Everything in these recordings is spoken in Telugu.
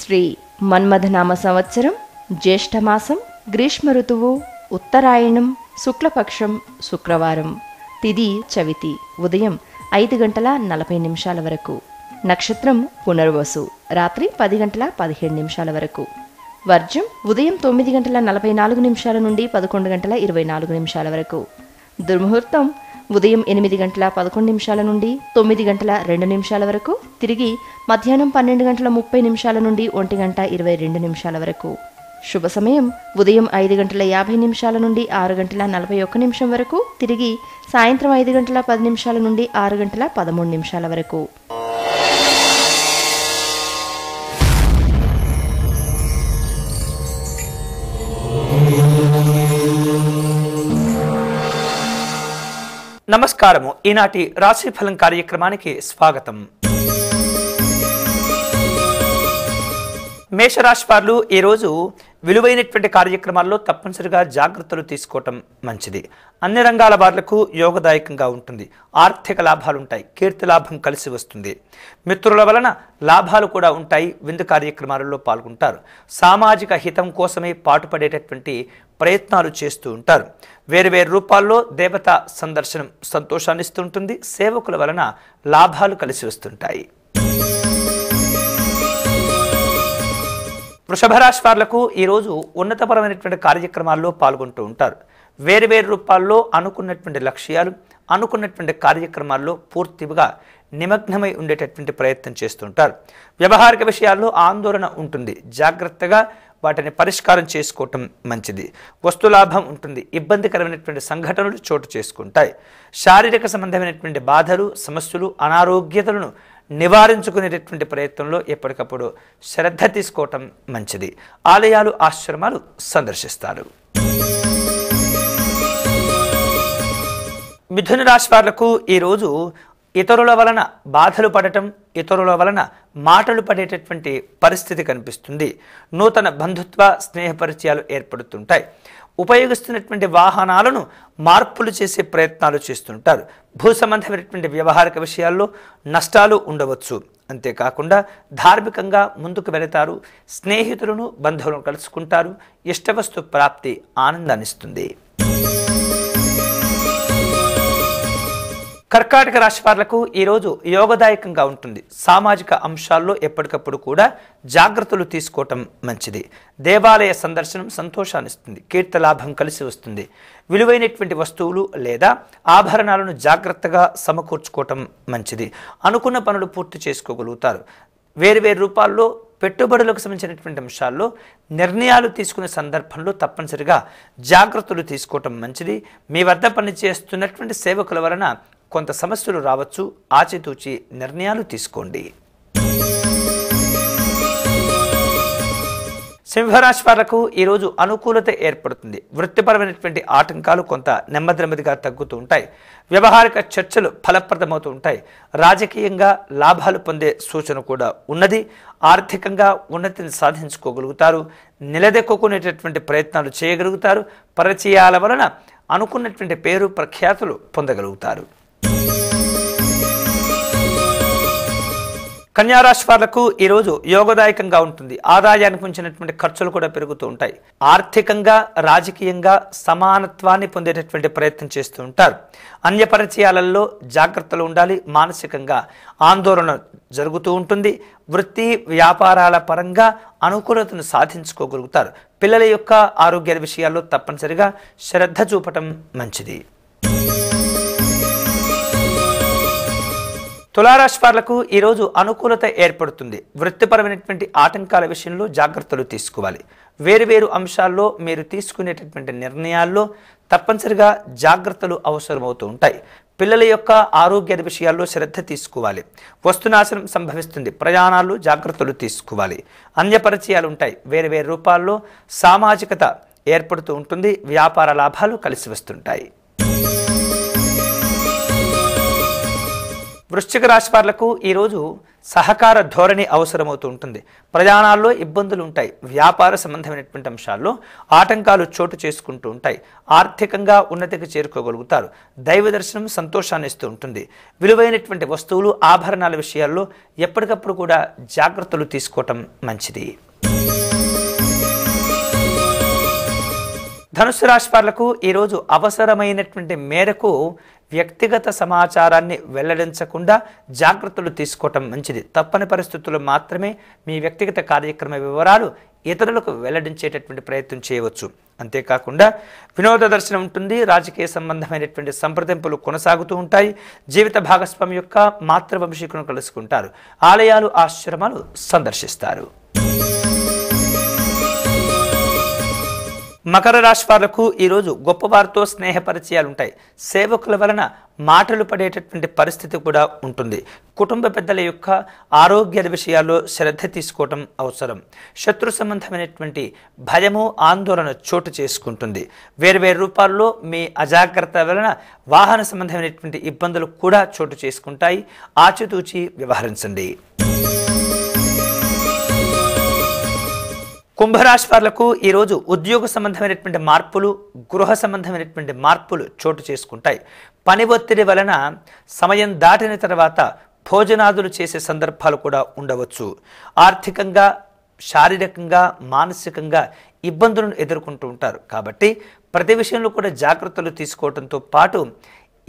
శ్రీ మన్మథనామ సంవత్సరం జ్యేష్ఠమాసం గ్రీష్మ ఋతువు ఉత్తరాయణం శుక్లపక్షం శుక్రవారం. తిథి చవితి. ఉదయం 5:40 వరకు. నక్షత్రం పునర్వసు. రాత్రి 10:17 వరకు. వర్జం ఉదయం 9:44 నుండి 11:24 వరకు. దుర్ముహూర్తం ఉదయం 8:11 నుండి 9:02 వరకు. తిరిగి మధ్యాహ్నం 12:30 నుండి 1:22 వరకు. శుభ సమయం ఉదయం 5:50 నుండి 6:41 వరకు. తిరిగి సాయంత్రం 5:10 నుండి 6:13 వరకు. నమస్కారము. ఈనాటి రాశిఫలం కార్యక్రమానికి స్వాగతం. మేషరాశి వారు ఈరోజు విలువైనటువంటి కార్యక్రమాల్లో తప్పనిసరిగా జాగ్రత్తలు తీసుకోవటం మంచిది. అన్ని రంగాల వాళ్లకు యోగదాయకంగా ఉంటుంది. ఆర్థిక లాభాలుంటాయి. కీర్తి లాభం కలిసి వస్తుంది. మిత్రుల వలన లాభాలు కూడా ఉంటాయి. విందు కార్యక్రమాలలో పాల్గొంటారు. సామాజిక హితం కోసమే పాటుపడేటటువంటి ప్రయత్నాలు చేస్తూ ఉంటారు. వేరువేరు రూపాల్లో దేవత సందర్శనం సంతోషాన్ని ఇస్తుంటుంది. సేవకుల వలన లాభాలు కలిసి వస్తుంటాయి. వృషభ రాశి వాళ్లకు ఈరోజు ఉన్నతపరమైనటువంటి కార్యక్రమాల్లో పాల్గొంటూ ఉంటారు. వేరువేరు రూపాల్లో అనుకున్నటువంటి లక్ష్యాలు, అనుకున్నటువంటి కార్యక్రమాల్లో పూర్తిగా నిమగ్నమై ఉండేటటువంటి ప్రయత్నం చేస్తుంటారు. వ్యవహారిక విషయాల్లో ఆందోళన ఉంటుంది. జాగ్రత్తగా వాటిని పరిష్కారం చేసుకోవటం మంచిది. వస్తులాభం ఉంటుంది. ఇబ్బందికరమైనటువంటి సంఘటనలు చోటు చేసుకుంటాయి. శారీరక సంబంధమైనటువంటి బాధలు, సమస్యలు, అనారోగ్యతలను నివారించుకునేటటువంటి ప్రయత్నంలో ఎప్పటికప్పుడు శ్రద్ధ తీసుకోవటం మంచిది. ఆలయాలు, ఆశ్రమాలు సందర్శిస్తారు. మిథున రాశి వాళ్లకు ఈరోజు ఇతరుల వలన బాధలు పడటం, ఇతరుల వలన మాటలు పడేటటువంటి పరిస్థితి కనిపిస్తుంది. నూతన బంధుత్వ స్నేహ పరిచయాలు ఏర్పడుతుంటాయి. ఉపయోగిస్తున్నటువంటి వాహనాలను మార్పులు చేసే ప్రయత్నాలు చేస్తుంటారు. భూ సంబంధమైనటువంటి వ్యవహారిక విషయాల్లో నష్టాలు ఉండవచ్చు. అంతేకాకుండా ధార్మికంగా ముందుకు వెళతారు. స్నేహితులను, బంధువులను కలుసుకుంటారు. ఇష్టవస్తు ప్రాప్తి ఆనందాన్నిస్తుంది. కర్కాటక రాశి వాళ్లకు ఈరోజు యోగదాయకంగా ఉంటుంది. సామాజిక అంశాల్లో ఎప్పటికప్పుడు కూడా జాగ్రత్తలు తీసుకోవటం మంచిది. దేవాలయ సందర్శనం సంతోషాన్నిస్తుంది. కీర్తిలాభం కలిసి వస్తుంది. విలువైనటువంటి వస్తువులు లేదా ఆభరణాలను జాగ్రత్తగా సమకూర్చుకోవటం మంచిది. అనుకున్న పనులు పూర్తి చేసుకోగలుగుతారు. వేరువేరు రూపాల్లో పెట్టుబడులకు సంబంధించినటువంటి అంశాల్లో నిర్ణయాలు తీసుకునే సందర్భంలో తప్పనిసరిగా జాగ్రత్తలు తీసుకోవటం మంచిది. మీ వద్ద పనిచేస్తున్నటువంటి సేవకుల వలన కొంత సమస్యలు రావచ్చు. ఆచితూచి నిర్ణయాలు తీసుకోండి. సింహరాశి వాళ్లకు ఈరోజు అనుకూలత ఏర్పడుతుంది. వృత్తిపరమైనటువంటి ఆటంకాలు కొంత నెమ్మదిగా తగ్గుతూ ఉంటాయి. వ్యవహారిక చర్చలు ఫలప్రదమవుతూ ఉంటాయి. రాజకీయంగా లాభాలు పొందే సూచన కూడా ఉన్నది. ఆర్థికంగా ఉన్నతిని సాధించుకోగలుగుతారు. నిలదొక్కునేటటువంటి ప్రయత్నాలు చేయగలుగుతారు. పరిచయాల వలన అనుకున్నటువంటి పేరు ప్రఖ్యాతులు పొందగలుగుతారు. కన్యారాశి వాళ్లకు ఈరోజు యోగదాయకంగా ఉంటుంది. ఆదాయానికి మించినటువంటి ఖర్చులు కూడా పెరుగుతూ ఉంటాయి. ఆర్థికంగా, రాజకీయంగా సమానత్వాన్ని పొందేటటువంటి ప్రయత్నం చేస్తూ ఉంటారు. అన్య పరిచయాలలో జాగ్రత్తలు ఉండాలి. మానసికంగా ఆందోళన జరుగుతూ ఉంటుంది. వృత్తి వ్యాపారాల పరంగా అనుకూలతను సాధించుకోగలుగుతారు. పిల్లల యొక్క ఆరోగ్య విషయాల్లో తప్పనిసరిగా శ్రద్ధ చూపటం మంచిది. తులారాశి వాళ్లకు ఈరోజు అనుకూలత ఏర్పడుతుంది. వృత్తిపరమైనటువంటి ఆటంకాల విషయంలో జాగ్రత్తలు తీసుకోవాలి. వేరువేరు అంశాల్లో మీరు తీసుకునేటటువంటి నిర్ణయాల్లో తప్పనిసరిగా జాగ్రత్తలు అవసరమవుతూ ఉంటాయి. పిల్లల యొక్క ఆరోగ్య విషయాల్లో శ్రద్ధ తీసుకోవాలి. వస్తునాశనం సంభవిస్తుంది. ప్రయాణాలు జాగ్రత్తలు తీసుకోవాలి. అన్య పరిచయాలు ఉంటాయి. వేరువేరు రూపాల్లో సామాజికత ఏర్పడుతూ ఉంటుంది. వ్యాపార లాభాలు కలిసి వస్తుంటాయి. వృశ్చిక రాశి వాళ్లకు ఈరోజు సహకార ధోరణి అవసరమవుతూ ఉంటుంది. ప్రయాణాల్లో ఇబ్బందులు ఉంటాయి. వ్యాపార సంబంధమైనటువంటి అంశాల్లో ఆటంకాలు చోటు చేసుకుంటూ ఉంటాయి. ఆర్థికంగా ఉన్నతికి చేరుకోగలుగుతారు. దైవ దర్శనం సంతోషాన్ని ఇస్తూ ఉంటుంది. విలువైనటువంటి వస్తువులు ఆభరణాల విషయాల్లో ఎప్పటికప్పుడు కూడా జాగ్రత్తలు తీసుకోవటం మంచిది. ధనుస్సు రాశి వాళ్లకు ఈరోజు అవసరమైనటువంటి మేరకు వ్యక్తిగత సమాచారాన్ని వెల్లడించకుండా జాగ్రత్తలు తీసుకోవటం మంచిది. తప్పని పరిస్థితుల్లో మాత్రమే మీ వ్యక్తిగత కార్యక్రమ వివరాలు ఇతరులకు వెల్లడించేటటువంటి ప్రయత్నం చేయవచ్చు. అంతేకాకుండా వినోద దర్శనం ఉంటుంది. రాజకీయ సంబంధమైనటువంటి సంప్రదింపులు కొనసాగుతూ ఉంటాయి. జీవిత భాగస్వామి యొక్క మాతృవంశీకులను కలుసుకుంటారు. ఆలయాలు, ఆశ్రమాలు సందర్శిస్తారు. మకర రాశి వాళ్లకు ఈరోజు గొప్పవారితో స్నేహ పరిచయాలు ఉంటాయి. సేవకుల వలన మాటలు పడేటటువంటి పరిస్థితి కూడా ఉంటుంది. కుటుంబ పెద్దల యొక్క ఆరోగ్య విషయాల్లో శ్రద్ధ తీసుకోవటం అవసరం. శత్రు సంబంధమైనటువంటి భయము, ఆందోళన చోటు చేసుకుంటుంది. వేర్వేరు రూపాల్లో మీ అజాగ్రత్త వలన వాహన సంబంధమైనటువంటి ఇబ్బందులు కూడా చోటు చేసుకుంటాయి. ఆచితూచి వ్యవహరించండి. కుంభరాశి వాళ్లకు ఈరోజు ఉద్యోగ సంబంధమైనటువంటి మార్పులు, గృహ సంబంధమైనటువంటి మార్పులు చోటు చేసుకుంటాయి. పని ఒత్తిడి వలన సమయం దాటిన తర్వాత భోజనాదులు చేసే సందర్భాలు కూడా ఉండవచ్చు. ఆర్థికంగా, శారీరకంగా, మానసికంగా ఇబ్బందులను ఎదుర్కొంటూ ఉంటారు. కాబట్టి ప్రతి విషయంలో కూడా జాగ్రత్తలు తీసుకోవడంతో పాటు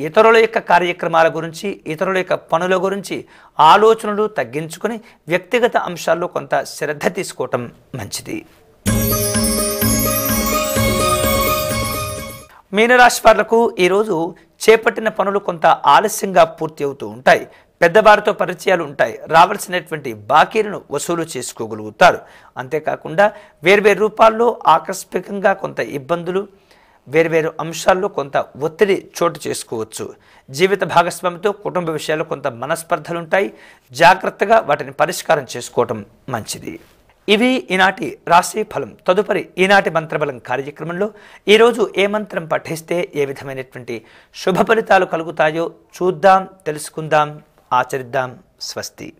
ఇతరుల యొక్క కార్యక్రమాల గురించి, ఇతరుల యొక్క పనుల గురించి ఆలోచనలు తగ్గించుకొని వ్యక్తిగత అంశాల్లో కొంత శ్రద్ధ తీసుకోవటం మంచిది. మీనరాశి వాళ్లకు ఈరోజు చేపట్టిన పనులు కొంత ఆలస్యంగా పూర్తి అవుతూ ఉంటాయి. పెద్దవారితో పరిచయాలు ఉంటాయి. రావాల్సినటువంటి బాకీలను వసూలు చేసుకోగలుగుతారు. అంతేకాకుండా వేర్వేరు రూపాల్లో ఆకస్మికంగా కొంత ఇబ్బందులు, వేర్వేరు అంశాల్లో కొంత ఒత్తిడి చోటు చేసుకోవచ్చు. జీవిత భాగస్వామితో కుటుంబ విషయాల్లో కొంత మనస్పర్ధలుంటాయి. జాగ్రత్తగా వాటిని పరిష్కారం చేసుకోవటం మంచిది. ఇవి ఈనాటి రాశి ఫలం. తదుపరి ఈనాటి మంత్రబలం కార్యక్రమంలో ఈరోజు ఏ మంత్రం పఠిస్తే ఏ విధమైనటువంటి శుభ ఫలితాలు కలుగుతాయో చూద్దాం, తెలుసుకుందాం, ఆచరిద్దాం. స్వస్తి.